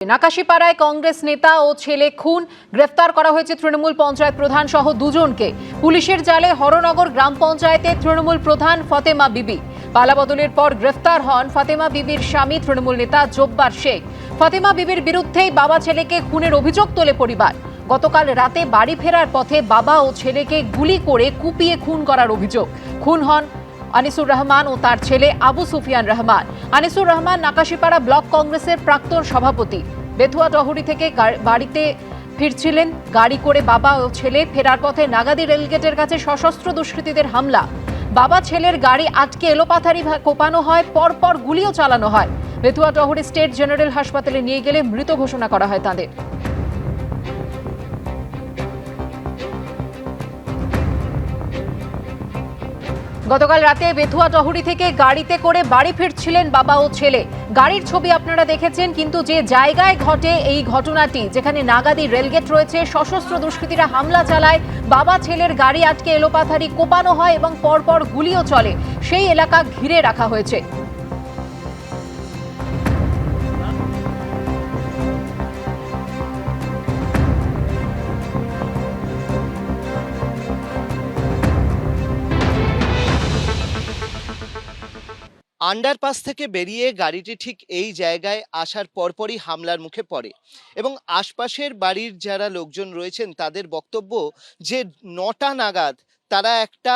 নাকাশিপাড়ায় কংগ্রেস নেতা ও ছেলে খুন, গ্রেফতার করা হয়েছে তৃণমূল পঞ্চায়েত প্রধান সহ দুজনকে। পুলিশের জালে হরনগর গ্রাম পঞ্চায়েতে তৃণমূল প্রধান ফতেমা বিবি। পালাবদলের পর গ্রেফতার হন ফতেমা বিবির স্বামী তৃণমূল নেতা জব্বার শেখ। ফতেমা বিবির বিরুদ্ধেই বাবা ছেলেকে খুনের অভিযোগ তোলে পরিবার। গতকাল রাতে বাড়ি ফেরার পথে বাবা ও ছেলেকে গুলি করে কুপিয়ে খুন করার অভিযোগ। খুন হন আনিসুর রহমান ও তার ছেলে আবু সুফিয়ান রহমান। আনিসুর রহমান নাকাশিপাড়া ব্লক কংগ্রেসের প্রাক্তন সভাপতি। বেথুয়া টহরি থেকে বাড়িতে ফিরছিলেন গাড়ি করে বাবা ও ছেলে। ফেরার পথে নাগাদি রেলগেটের কাছে সশস্ত্র দুষ্কৃতীদের হামলা। বাবা ছেলের গাড়ি আটকে এলোপাথারি কোপানো হয়, পরপর গুলিও চালানো হয়। বেথুয়া টহরি স্টেট জেনারেল হাসপাতালে নিয়ে গেলে মৃত ঘোষণা করা হয় তাদের। গতকাল রাতে বেথুয়া টহরি থেকে গাড়িতে করে বাড়ি ফিরছিলেন বাবা ও ছেলে। গাড়ির ছবি আপনারা দেখেছেন, কিন্তু যে জায়গায় ঘটে এই ঘটনাটি, যেখানে নাগাদি রেলগেট রয়েছে, সশস্ত্র দুষ্কৃতীরা হামলা চালায়, বাবা ছেলের গাড়ি আটকে এলোপাথারি কোপানো হয় এবং পরপর গুলিও চলে, সেই এলাকা ঘিরে রাখা হয়েছে। আন্ডারপাস থেকে বেরিয়ে গাড়িটি ঠিক এই জায়গায় আসার পরপরই হামলার মুখে পড়ে এবং আশপাশের বাড়ির যারা লোকজন রয়েছেন তাদের বক্তব্য যে ৯টা নাগাদ তারা একটা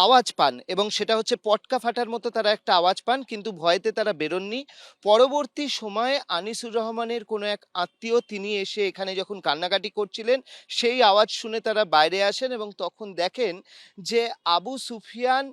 আওয়াজ পান এবং সেটা হচ্ছে পটকা ফাটার মতো তারা একটা আওয়াজ পান, কিন্তু ভয়েতে তারা বেরোননি। পরবর্তী সময়ে আনিসুর রহমানের কোনো এক আত্মীয় তিনি এসে এখানে যখন কান্নাকাটি করছিলেন সেই আওয়াজ শুনে তারা বাইরে আসেন এবং তখন দেখেন যে আবু সুফিয়ান,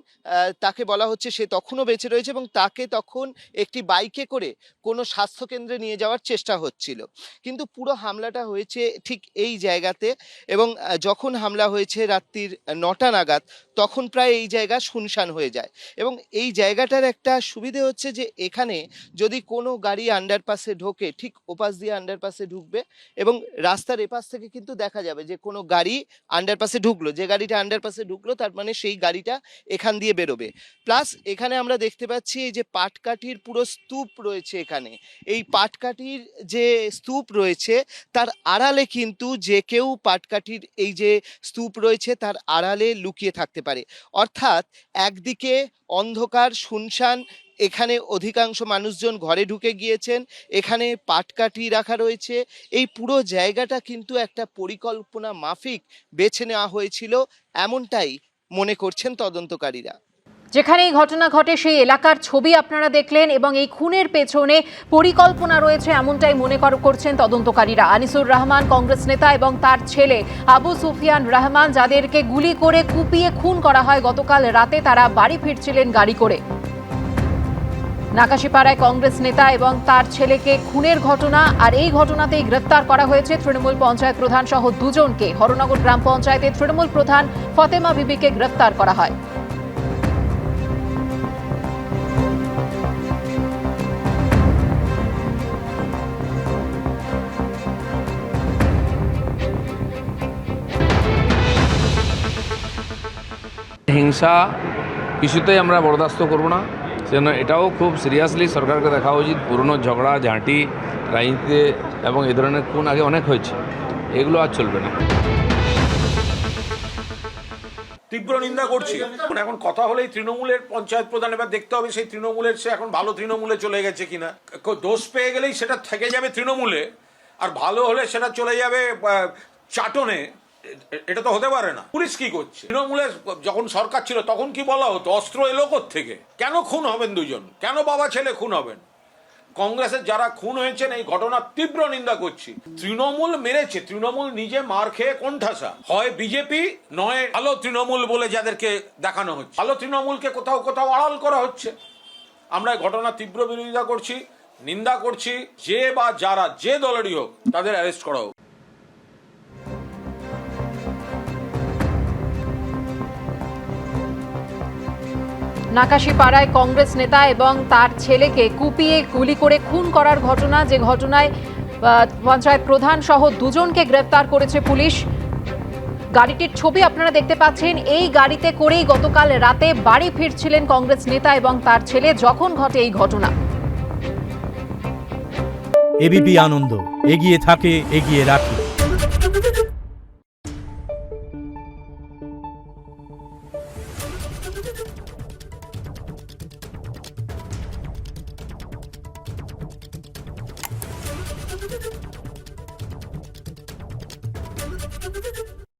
তাকে বলা হচ্ছে সে তখনও বেঁচে রয়েছে এবং তাকে তখন একটি বাইকে করে কোনো স্বাস্থ্যকেন্দ্রে নিয়ে যাওয়ার চেষ্টা হচ্ছিল। কিন্তু পুরো হামলাটা হয়েছে ঠিক এই জায়গাতে এবং যখন হামলা হয়েছে রাত্রির ৯টা নাগাদ তখন প্রায় এই জায়গা শুনশান হয়ে যায়। এবং এই জায়গাটার একটা সুবিধে হচ্ছে যে এখানে যদি কোনো গাড়ি আন্ডারপাসে ঢোকে ঠিক ওপাশ দিয়ে আন্ডারপাসে ঢুকবে এবং রাস্তার এপাশ থেকে কিন্তু দেখা যাবে যে কোনো গাড়ি আন্ডারপাসে ঢুকলো, যে গাড়িটা আন্ডারপাসে ঢুকলো তার মানে সেই গাড়িটা এখান দিয়ে বেরোবে। প্লাস এখানে আমরা দেখতে পাচ্ছি এই যে পাটকাঠির পুরো স্তূপ রয়েছে এখানে, এই পাটকাঠির যে স্তূপ রয়েছে তার আড়ালে কিন্তু যে কেউ পাটকাঠির এই যে স্তূপ রয়েছে তার আড়ালে লুকিয়ে থাকতে পারে। অর্থাৎ একদিকে অন্ধকার শুনশান, এখানে অধিকাংশ মানুষজন ঘরে ঢুকে গিয়েছেন, এখানে পাটকাঠি রাখা রয়েছে। এই পুরো জায়গাটা কিন্তু একটা পরিকল্পনা মাফিক বেছে নেওয়া হয়েছিল, এমনটাই মনে করছেন তদন্তকারীরা। যেখানে এই ঘটনা ঘটে সেই এলাকার ছবি আপনারা দেখলেন এবং এই খুনের পেছনে পরিকল্পনা রয়েছে এমনটাই মনে করছেন তদন্তকারীরা। আনিসুর রহমান কংগ্রেস নেতা এবং তার ছেলে আবু সুফিয়ান রহমান, যাদেরকে গুলি করে কুপিয়ে খুন করা হয় গতকাল রাতে, তারা বাড়ি ফিরছিলেন গাড়ি করে। নাকাশিপাড়ায় কংগ্রেস নেতা এবং তার ছেলেকে খুনের ঘটনা, আর এই ঘটনাতেই গ্রেফতার করা হয়েছে তৃণমূল পঞ্চায়েত প্রধান সহ দুজনকে। হরনগর গ্রাম পঞ্চায়েতে তৃণমূল প্রধান ফতেমা বিবিকে গ্রেফতার করা হয়। হিংসা কিছুতেই আমরা বরদাস্ত করব না, সেজন্য এটাও খুব সিরিয়াসলি সরকারকে দেখা উচিত। পুরনো ঝগড়া ঝাঁটি রাজনীতিতে এবং এই ধরনের খুন আগে অনেক হয়েছে, এগুলো আর চলবে না। তীব্র নিন্দা করছি। এখন কথা হলেই তৃণমূলের পঞ্চায়েত প্রধান, এবার দেখতে হবে সেই তৃণমূলের সে এখন ভালো তৃণমূলে চলে গেছে কিনা। দোষ পেয়ে গেলেই সেটা থেকে যাবে তৃণমূলে, আর ভালো হলে সেটা চলে যাবে চাটনে। এটা তো হতে পারে না। পুলিশ কি করছে? তৃণমূলে যখন সরকার ছিল তখন কি বলা হতো অস্ত্র এলো থেকে? কেন খুন হবেন দুজন? কেন বাবা ছেলে খুন হবেন? কংগ্রেসের যারা খুন হয়েছেন এই ঘটনার তীব্র নিন্দা করছি। তৃণমূল মেরেছে, তৃণমূল নিজে মার খেয়ে কোণঠাসা। হয় বিজেপি নয় ভালো তৃণমূল বলে যাদেরকে দেখানো হচ্ছে, ভালো তৃণমূলকে কোথাও কোথাও আড়াল করা হচ্ছে। আমরা ঘটনার তীব্র বিরোধিতা করছি, নিন্দা করছি। যে বা যারা যে দলেরই হোক তাদের অ্যারেস্ট করা হোক। নাকাশিপাড়ায় কংগ্রেস নেতা এবং তার ছেলেকে কুপিয়ে গুলি করে খুন করার ঘটনা, যে ঘটনায় পঞ্চায়েত প্রধান সহ দুজনকে গ্রেফতার করেছে পুলিশ। গাড়িটির ছবি আপনারা দেখতে পাচ্ছেন। এই গাড়িতে করেই গতকাল রাতে বাড়ি ফিরছিলেন কংগ্রেস নেতা এবং তার ছেলে যখন ঘটে এই ঘটনা। এবিপি আনন্দ, এগিয়ে থাকে, এগিয়ে রাখে।